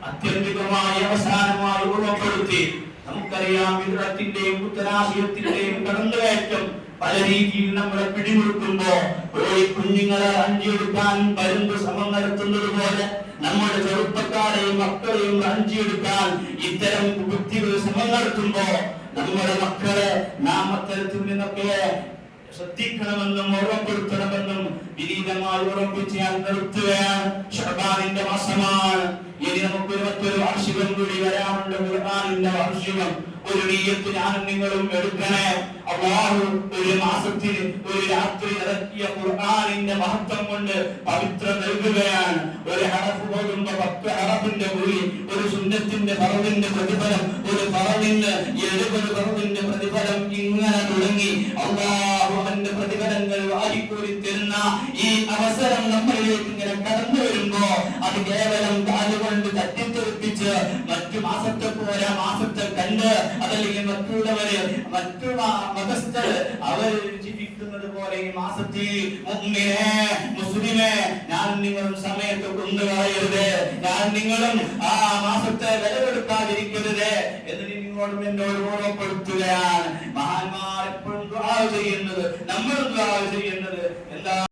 അത്യന്തികമായി അവസാനമായി ഓർമ്മപ്പെടുത്തി. നമുക്കറിയാം വിദ്യാർത്ഥിന്റെയും പുത്തനാശയത്തിന്റെയും കടന്നുകയറ്റം പല രീതിയിൽ നമ്മളെ പിടിമുറുക്കുമ്പോ കുഞ്ഞുങ്ങളെ അഞ്ചിയെടുക്കാൻ പരുന്ത് ശ്രമം നടത്തുന്നത് പോലെ നമ്മുടെ ചെറുപ്പക്കാരെയും മക്കളെയും അഞ്ചിയെടുക്കാൻ ഇത്തരം വ്യക്തികൾ ശ്രമം നടത്തുമ്പോ നമ്മുടെ മക്കളെ നാം അത്തരത്തിൽ നിന്നൊക്കെ ശ്രദ്ധിക്കണമെന്നും ഓർമ്മപ്പെടുത്തണമെന്നും വിനീതമായി ഓർമ്മിപ്പിച്ച് ഞാൻ നിർത്തുകയാണ്. ശഅബാനിന്റെ മാസമാണ്. ഇനി നമുക്ക് മറ്റൊരു വാർഷികം കൂടി വരാനുണ്ട്. ഖുർആനിന്റെ വാർഷികം. ഒരു നിയ്യത്ത് ഞാനും നിങ്ങളും എടുക്കണേ. അല്ലാഹു ഒരു മാസത്തിൽ ഒരു രാത്രി ഇറക്കിയ ഖുർആനിന്റെ മഹത്വം കൊണ്ട് പവിത്രം നൽകുകയാണ്. ഒരു ഹറഫ് ഓതുമ്പോ 10 ഹറഫിന്റെ കൂലി, ഒരു സുന്നത്തിന്റെ ഫർദിന്റെ പ്രതിഫലം, ഒരു ഫർദിന് 70 ഫർദിന്റെ പ്രതിഫലം, ഇങ്ങനെ തുടങ്ങി അല്ലാഹു അവന്റെ പ്രതിഫലങ്ങൾ വാരിക്കോരി തരുന്ന ഈ അവസരം നമ്മളിലേക്ക് ഇങ്ങനെ കടന്നു വരുമ്പോ അത് കേവലം കാലുകൊണ്ട് തട്ടിത്തെറിപ്പിച്ച് മറ്റു മാസത്തെ പോലെ മാസത്തെ കണ്ട് അതല്ലെങ്കിൽ മറ്റുള്ളവര് മറ്റു മതസ്ഥർ അവർ ജീവിക്കുന്നത് പോലെ ഈ മാസത്തിൽ മുസ്ലിമെ ഞാൻ നിങ്ങളും സമയത്ത് കൊണ്ടുകളയരുത്, ഞാൻ നിങ്ങളും ആ മാസത്തെ വിലവെടുക്കാതിരിക്കരുത് എന്ന് നിങ്ങളോടും എന്നോട് ഓർമ്മപ്പെടുത്തുകയാണ്. മഹാന്മാർ എപ്പോഴും ദുആ ചെയ്യുന്നത്, നമ്മൾ ദുആ ചെയ്യുന്നത് എന്താ?